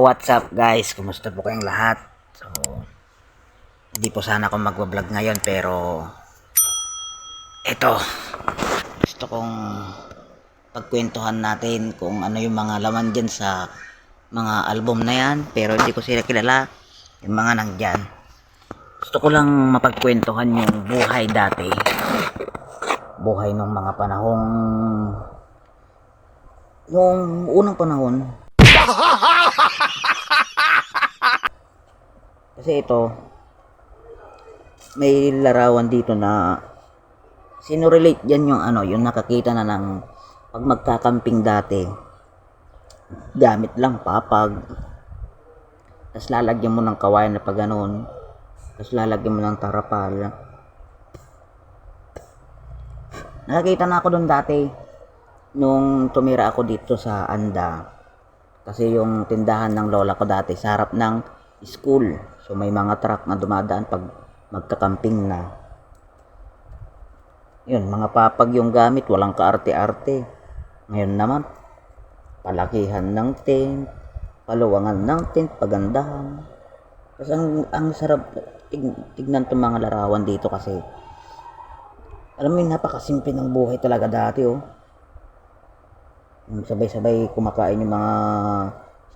What's up guys? Kumusta po kayong lahat? So, hindi po sana ako magwa-vlog ngayon pero ito, gusto kong pagkwentuhan natin kung ano yung mga laman dyan sa mga album na yan, pero hindi ko sila kilala, yung mga nandyan. Gusto ko lang mapagkwentuhan yung buhay dati, buhay ng mga panahong yung unang panahon. Kasi ito, may larawan dito na sinorelate yan yung yung nakakita na ng pag magkakamping dati. Gamit lang papag. Tapos lalagyan mo ng kawayan na pag ganun. Tapos lalagyan mo ng tarapal. Nakakita na ako doon dati nung tumira ako dito sa Anda. Kasi yung tindahan ng lola ko dati sa harap ng school. So may mga truck na dumadaan pag magkakamping na. Yun, mga papag yung gamit, walang kaarte-arte. Ngayon naman, palakihan ng tent, paluwangan ng tent, pagandahan. Tapos ang sarap tignan itong mga larawan dito kasi alam mo yun, napakasimple ng buhay talaga dati Yung sabay-sabay kumakain yung mga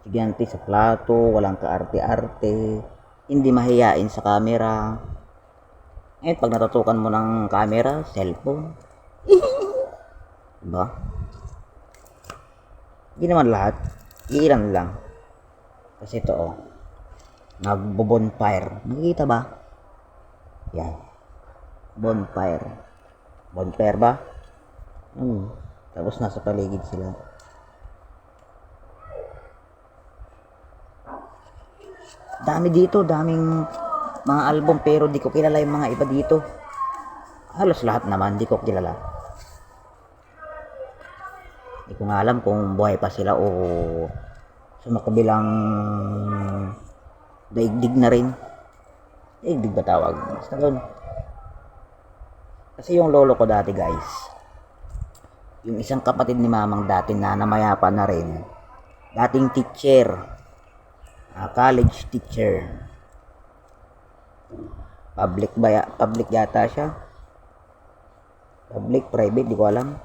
estudyante sa plato, walang kaarte-arte, hindi mahiyain sa camera. Pag natutukan mo ng camera, cellphone. Diba? Hindi naman lahat, iilan lang. Kasi ito nagbo-bonfire. Nakikita ba? Yan. Bonfire. Bonfire ba? Tapos nasa paligid sila. Dami dito, daming mga album pero di ko kilala yung mga iba dito. Halos lahat naman di ko kilala. Di ko nga alam kung buhay pa sila o sa makabilang daigdig na rin. Daigdig ba tawag? Basta doon. Kasi yung lolo ko dati guys, yung isang kapatid ni mamang dati na namayapa na rin, dating teacher, college teacher, public yata siya, public, private, di ko alam.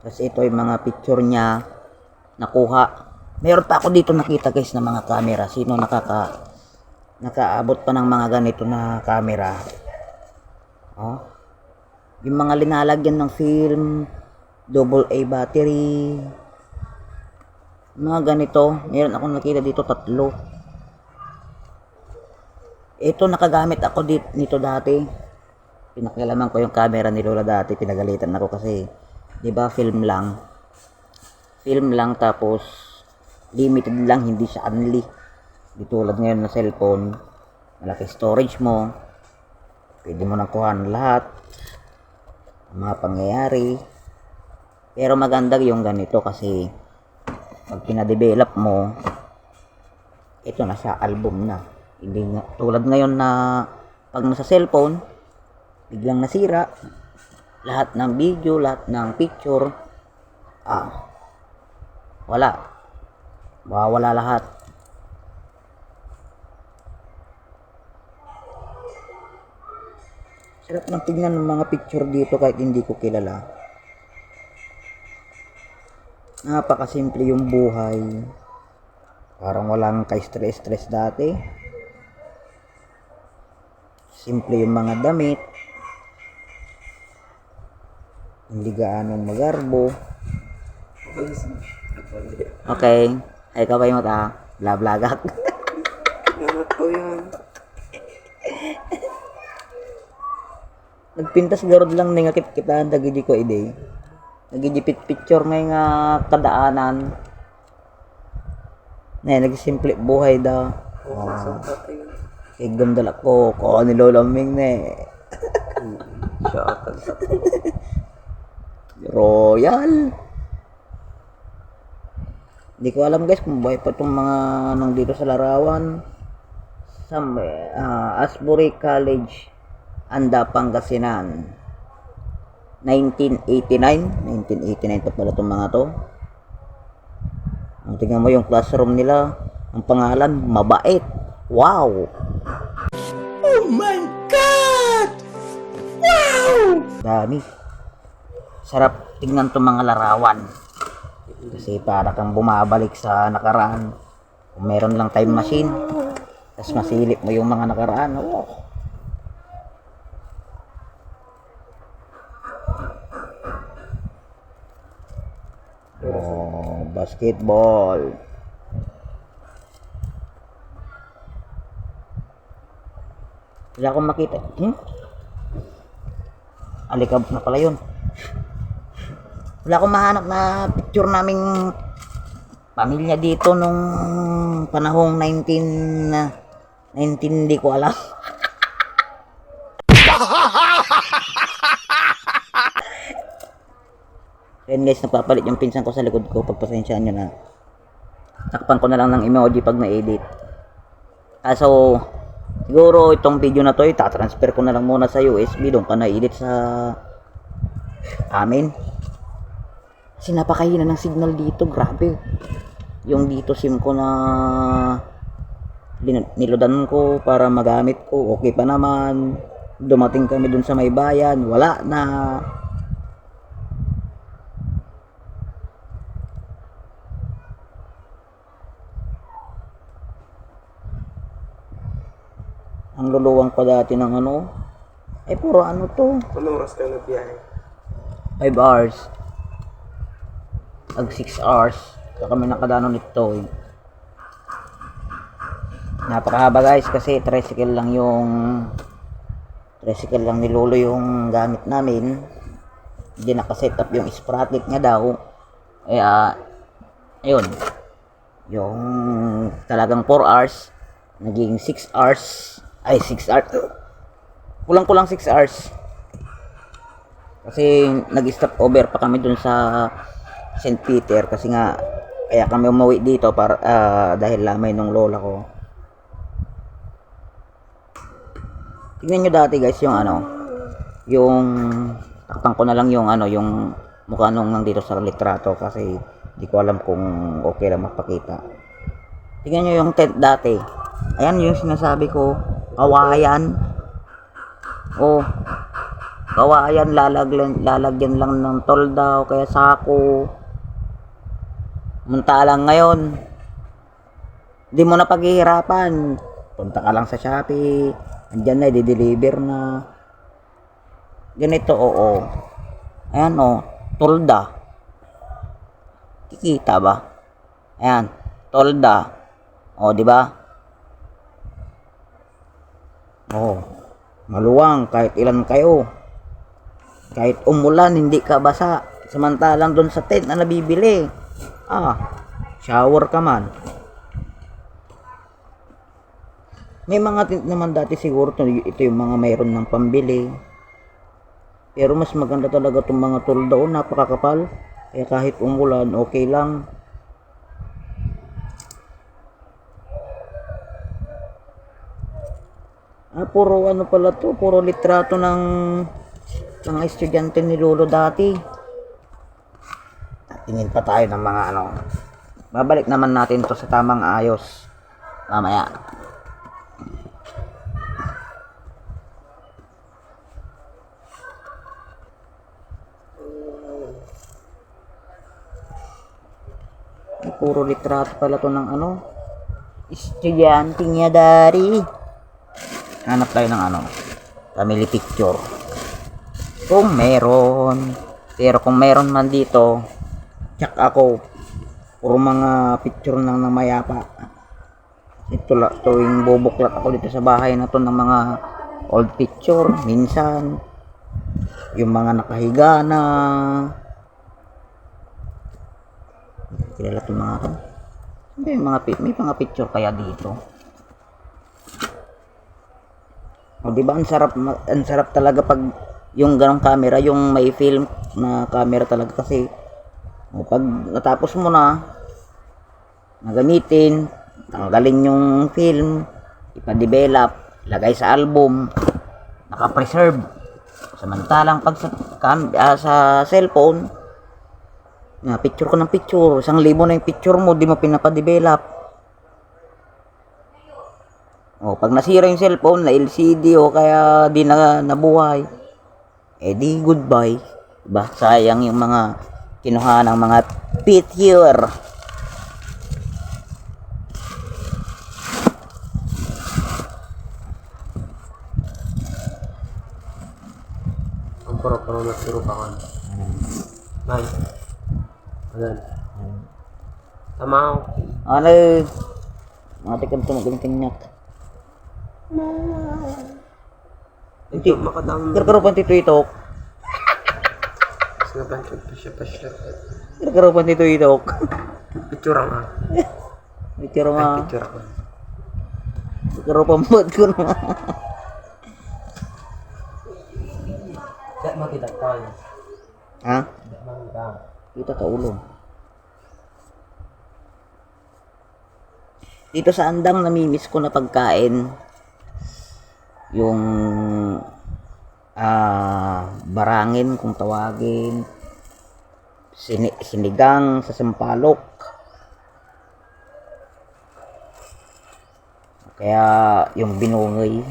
Tapos ito yung mga picture niya nakuha. Meron pa ako dito nakita guys ng mga camera. Sino nakaabot pa ng mga ganito na camera? Yung mga linalagyan ng film, AA battery, mga ganito. Meron akong nakita dito 3. Ito nakagamit ako nito dati. Pinakialaman ko yung camera ni Lola dati. Pinagalitan ako kasi 'di ba film lang. Film lang tapos limited lang, hindi siya unli. Di tulad ngayon na cellphone, malaki storage mo. Pwede mo nang kuhaan lahat. Mga pangyayari. Pero maganda yung ganito kasi pag pinadevelop mo, ito na siya, album na. Hindi nga, tulad ngayon na pag nasa cellphone, biglang nasira. Lahat ng video, lahat ng picture, wala. Mawawala lahat. Sarap ng tignan ng mga picture dito kahit hindi ko kilala. Napakasimple yung buhay. Parang walang ka-stress dati. Simple yung mga damit. Hindi gaano magarbo. Okay. Ay ka ba yung mata? Bla-blagak. Nagpintas garod lang ni ngakit kita dagiti ko ide. Nagijipit picture ngay nga kadaanan. Nagsimple buhay da. Kaya dala ko ni Lola Ming Royal. Hindi ko alam guys kung buhay pa itong mga nandito sa larawan. Asbury College, Anda, Pangasinan. 1989 pa pala itong mga to. Tingnan mo yung classroom nila. Ang pangalan, Mabait. Wow! Oh my God! Wow! Dami. Sarap tingnan itong mga larawan. Kasi para kang bumabalik sa nakaraan. Kung meron lang time machine, tapos masilip mo yung mga nakaraan. Oh. Oh, basketball. Wala akong makita. Alikab na pala yun. Wala akong mahanap na picture naming pamilya dito nung panahong 19 hindi ko alam. Ayan guys, napapalit yung pinsan ko sa likod ko. Pagpasensyaan nyo na. Takpan ko na lang ng emoji pag na-edit. So, siguro itong video na to, itatransfer ko na lang muna sa USB. Doon pa na-edit sa amin. Kasi napakahina ng signal dito. Grabe. Yung dito SIM ko na nilodan ko para magamit ko. Okay pa naman. Dumating kami dun sa may bayan. Wala na. Ang luluwang pa dati ng ano. Puro ano to. Anong oras kayo nagbiyahe? 5 hours. 6 hours. Kaya kami nakadano nito. Napakahaba guys kasi tricycle lang ni Lolo yung gamit namin. Hindi nakaset up yung sprocket niya daw. Kaya, ayun. Yung talagang 4 hours. Naging 6 hours. Ay, 6 hours. Kulang-kulang 6 hours. Kasi nag-stop over pa kami dun sa St. Peter. Kasi nga, kaya kami umuwi dito para, dahil lamay nung lola ko. Tingnan nyo dati guys yung ano. Yung, takpan ko na lang yung ano, yung mukha nung nandito sa litrato. Kasi di ko alam kung okay lang mapakita. Tingnan nyo yung tent dati. Ayan yung sinasabi ko. Kawayan. Oh. Kawayan, lalagyan lang ng tolda o kaya sako. Muntalang ngayon, di mo na paghihirapan. Punta ka lang sa Shopee. Andyan na, i-deliver na. Ganito, oo. Ayan, tolda. Kikita ba? Ayan, tolda. O, di ba? Oh, maluwang kahit ilan kayo. Kahit umulan, hindi ka basa. Samantalang doon sa tent na nabibili. Shower ka man. May mga tent naman dati siguro ito yung mga mayroon ng pambili. Pero mas maganda talaga itong mga tolda. Napakakapal. Kaya kahit umulan, okay lang. Puro ano pala to, puro litrato ng mga estudyante ni Lolo dati. Tingin pa tayo ng mga ano. Babalik naman natin to sa tamang ayos mamaya. Puro litrato pala to ng ano, estudyante niya dari. Hanap tayo ng ano, family picture. Kung meron. Pero kung meron man dito, check ako. Puro mga picture ng mayapa. Ito tuwing bubuklat ako dito sa bahay na to ng mga old picture. Minsan, yung mga nakahiga na. Kilala itong mga to. May mga picture kaya dito. Diba ang sarap talaga pag yung ganong camera, yung may film na camera talaga kasi pag natapos mo na gamitin, tanggalin yung film, ipa-develop, lagay sa album, naka-preserve. Samantalang pag sa cellphone, picture ko ng picture, 1,000 na yung picture mo, di mo pinapa-develop. O, pag nasira yung cellphone na LCD o kaya di na nabuhay, eh di goodbye. Diba? Sayang yung mga kinuha ng mga picture. Ang puro-puro na siro pa kan. Nay. Ayan. Tama ako. Ano, mga tikad ko maging Ito makadami. Karkarupan tito itok. Sinabantot pa siya pa siya. Karkarupan tito itok. Picture ang ah. Picture nga. Picture ako. Karkarupan mo ko na. Dahil makita tayo. Ha? Dahil makita. Kita ka ulo. Dito sa Andang namimiss ko na pagkain yung barangin kung tawagin, sinigang sa sampalok, kaya yung binungay,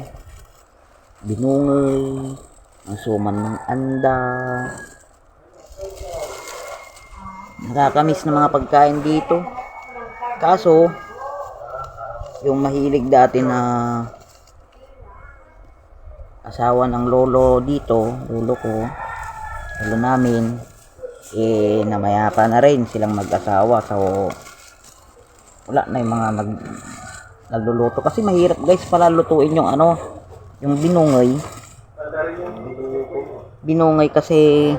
ang suman ng anda. Nakakamiss na mga pagkain dito. Kaso yung mahilig dati na asawa ng lolo dito, lolo namin, eh namayapa na rin silang mag-asawa. So wala na yung mga nagluluto kasi mahirap guys pala lutuin yung yung binungay kasi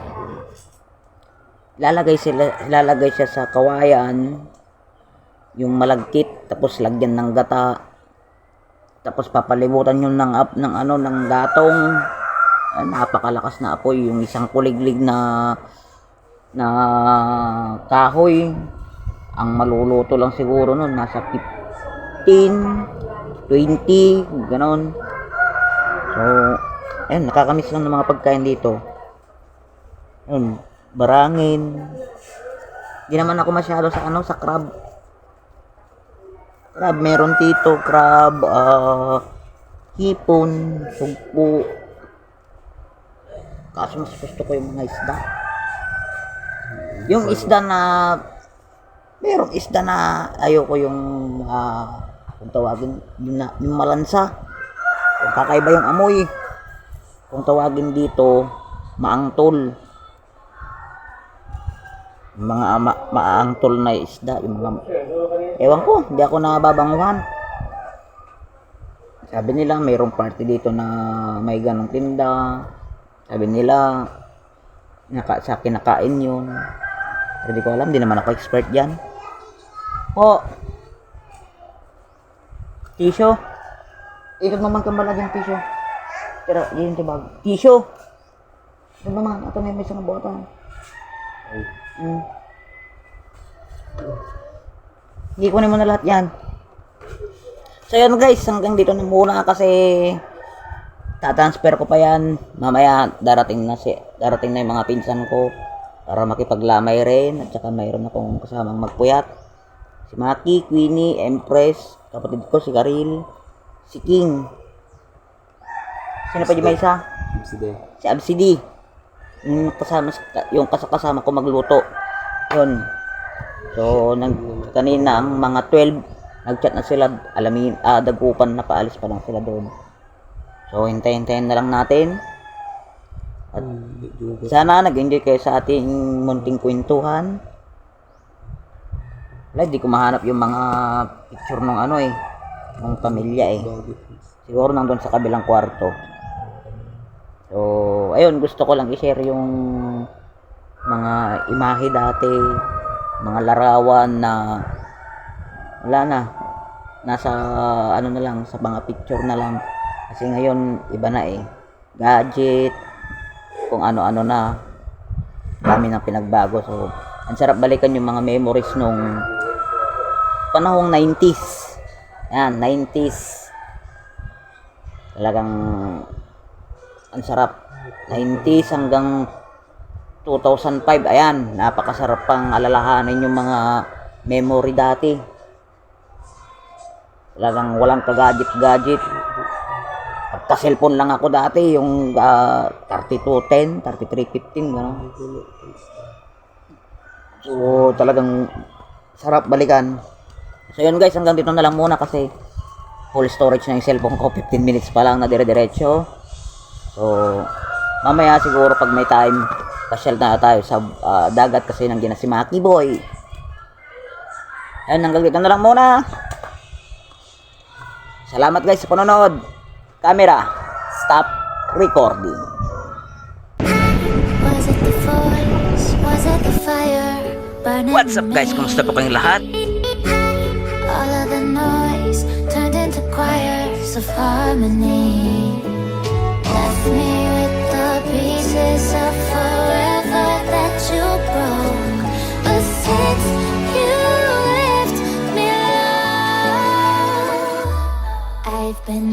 lalagay siya sa kawayan, yung malagkit, tapos lagyan ng gata, tapos papalibutan yun ng gatong. Napakalakas na apoy, yung isang kuliglig na kahoy. Ang maluluto lang siguro nun nasa 15, 20, ganon. So ayun, nakakamiss lang ng mga pagkain dito. Yun, barangin. Di naman ako masyado sa crab. Meron dito crab, hipon, sugpo. Kaso mas gusto ko yung mga isda. Yung isda na merong isda na ayoko yung kung tawagin yung malansa. Kung kakaiba yung amoy. Kung tawagin dito maangtol. Mga maangtol na isda, yung mga ewan ko, hindi ako nababanguhan. Sabi nila mayroong party dito na may ganong tinda. Sabi nila sa kinakain yun. Pero di ko alam, di naman ako expert dyan. Tisyo, ikot naman kambala dyan tisyo. Pero yun sa bag tisyo. Ano naman, ito na yung may isang bota. Hindi ko mo na lahat yan. So yun guys, hanggang dito na muna kasi tatransfer ko pa yan. Mamaya darating na yung mga pinsan ko para makipaglamay rin. At saka mayroon akong kasamang magpuyat. Si Maki, Queenie, Empress, kapatid ko si Karil, si King. Sino pa yung may isa? Si Absidi. Yung kasama ko magluto. Yun. So kanina ang mga 12 nagchat na sila, dagupan na paalis pa lang sila doon. So hintayin na lang natin. At sana nag-enjoy kayo sa ating munting kwentuhan. Wala, di ko mahanap yung mga picture ng ng pamilya siguro nandun sa kabilang kwarto. So ayun, gusto ko lang i-share yung mga imahe dati, mga larawan na wala na, nasa na lang, sa mga picture na lang. Kasi ngayon iba na gadget, kung ano-ano na, dami nang pinagbago. So ang sarap balikan yung mga memories nung panahong 90s. Yan, 90s. Talagang ang sarap. 90s hanggang 2005, ayan, napakasarap pang alalahanin yung mga memory dati. Talagang walang kagadget-gadget. Pagka-cellphone lang ako dati, yung 3210, 3315, gano'n. So, talagang sarap balikan. So, yun guys, hanggang dito na lang muna kasi full storage na yung cellphone ko. 15 minutes pa lang na dire-diretso. So, mamaya siguro pag may time, pasyal na tayo sa dagat kasi nandiyan na si Maki Boy. Ayun, hanggang dito na lang muna. Salamat guys sa panonood. Camera, stop recording. Was it the force? Was it the fire? Burning What's up guys? Kumusta po kayong lahat? all of the noise turned into choirs of harmony. Left me with the pieces of forever that you broke. But since you left me alone, I've been